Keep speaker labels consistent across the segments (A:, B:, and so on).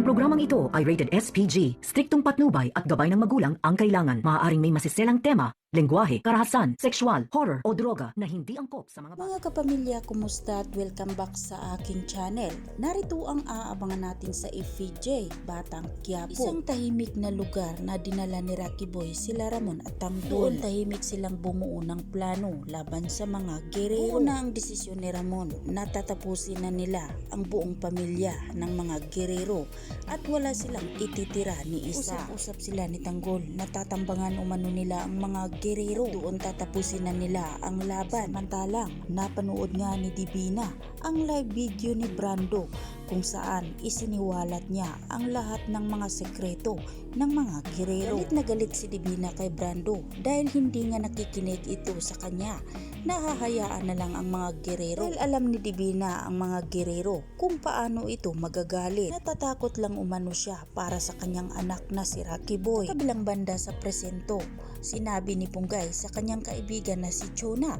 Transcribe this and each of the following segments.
A: Ang programang ito ay rated SPG, striktong patnubay at gabay ng magulang ang kailangan. Maaaring may masiselang tema, lengguwahe, karahasan, sexual, horror o droga na hindi angkop sa mga bata.
B: Mga kapamilya, kumusta at welcome back sa aking channel. Narito ang aabangan natin sa FVJ, Batang Quiapo. Isang tahimik na lugar na dinala ni Rocky Boy sila Ramon at Tanggol. Doon tahimik silang bumuo ng plano laban sa mga gerero. Una ang desisyon ni Ramon na tatapusin na nila ang buong pamilya ng mga gerero at wala silang ititira ni isa. Usap-usap sila ni Tanggol na tatambangan umano nila ang mga gerero. Doon tatapusin na nila ang laban. Samantalang napanood nga ni Divina ang live video ni Brando kung saan isiniwalat niya ang lahat ng mga sekreto ng mga gerero. Galit na galit si Divina kay Brando dahil hindi nga nakikinig ito sa kanya. Nahahayaan na lang ang mga gerero dahil alam ni Divina ang mga gerero kung paano ito magagalit. Natatakot lang umano siya para sa kanyang anak na si Rocky Boy. Kabilang banda sa presento, sinabi ni Punggay sa kanyang kaibigan na si Chona,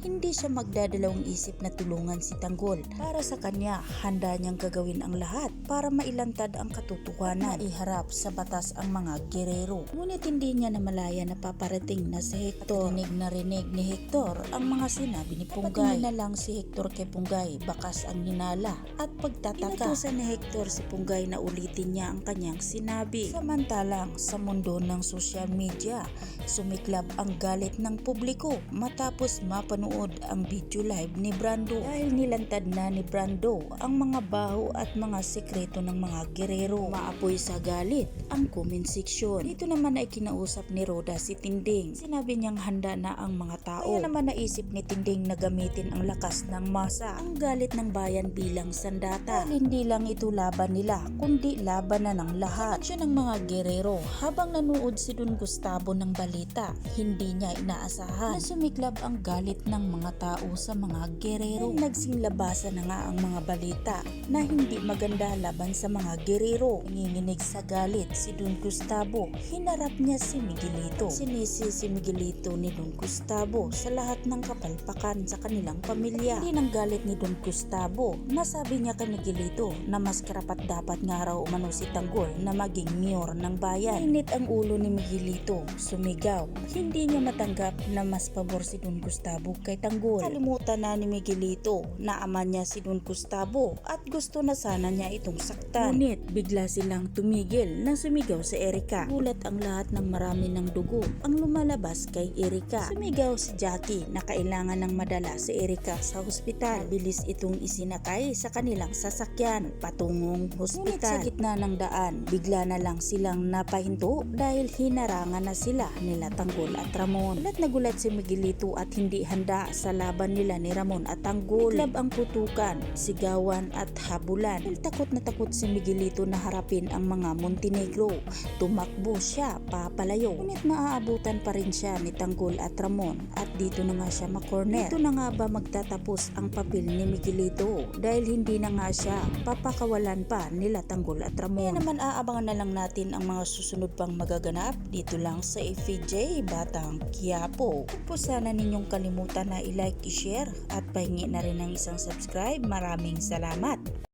B: hindi siya magdadalawang isip na tulungan si Tanggol. Para sa kanya, handa niyang gagawin ang lahat para mailantad ang katotohanan, iharap sa batas ang mga gerero. Ngunit hindi niya namalaya na paparating na si Hector. Rinig na rinig ni Hector ang mga sinabi ni Punggay. Patingin na lang si Hector kay Punggay, bakas ang hinala at pagtataka. Inutusan ni Hector si Punggay na ulitin niya ang kanyang sinabi. Samantalang sa mundo ng social media, sumiklab ang galit ng publiko matapos mapanood ang video live ni Brando dahil nilantad na ni Brando ang mga baho at mga sekreto ng mga gerero. Maapoy sa galit ang comment section. Dito naman ay kinausap ni Roda si Tinding. Sinabi niyang handa na ang mga tao. Kaya naman naisip ni Tinding na gamitin ang lakas ng masa, ang galit ng bayan bilang sandata. Dahil hindi lang ito laban nila, kundi laban na ng lahat. Siya ng mga gerero. Habang nanood si Don Gustavo ng balita, hindi niya inaasahan na sumiklab ang galit ng mga tao sa mga gerero. Nagsinglabasan na nga ang mga balita na hindi maganda laban sa mga gerero. Nanginginig sa galit si Don Gustavo. Hinarap niya si Miguelito. Sinisi si Miguelito ni Don Gustavo sa lahat ng kapalpakan sa kanilang pamilya. Hindi nang galit ni Don Gustavo. Nasabi niya kay Miguelito na mas karapat dapat nga raw umano si Tanggol na maging mayor ng bayan. Init ang ulo ni Miguelito. Sumigaw. Hindi niya matanggap na mas pabor si Don Gustavo kay Tanggol. Kalimutan na ni Miguelito na ama niya si Don Gustavo at gusto na sana niya itong saktan. Ngunit bigla silang tumigil na sumigaw sa Erika. Gulat ang lahat ng marami ng dugo ang lumalabas kay Erika. Sumigaw si Jackie na kailangan ng madala si Erika sa hospital. Bilis itong isinakay sa kanilang sasakyan patungong hospital. Ngunit sa gitna ng daan, bigla na lang silang napahinto dahil hinarangan na sila nila Tanggol at Ramon. Gulat na gulat si Miguelito at hindi handa sa laban nila ni Ramon at Tanggol. Iklab ang putukan, sigawan at habulan. Dahil takot na takot si Miguelito na harapin ang mga Montenegro. Tumakbo siya papalayo. Ngunit maaabutan pa rin siya ni Tanggol at Ramon at dito na nga siya makorner. Dito na nga ba magtatapos ang papel ni Miguelito dahil hindi na nga siya papakawalan pa nila Tanggol at Ramon. Kaya naman aabangan na lang natin ang mga susunod pang magaganap dito lang sa FVJ Batang Quiapo. Huwag po sana ninyong kalimutan na i-like, i-share at pahingi na rin ng isang subscribe. Maraming salamat!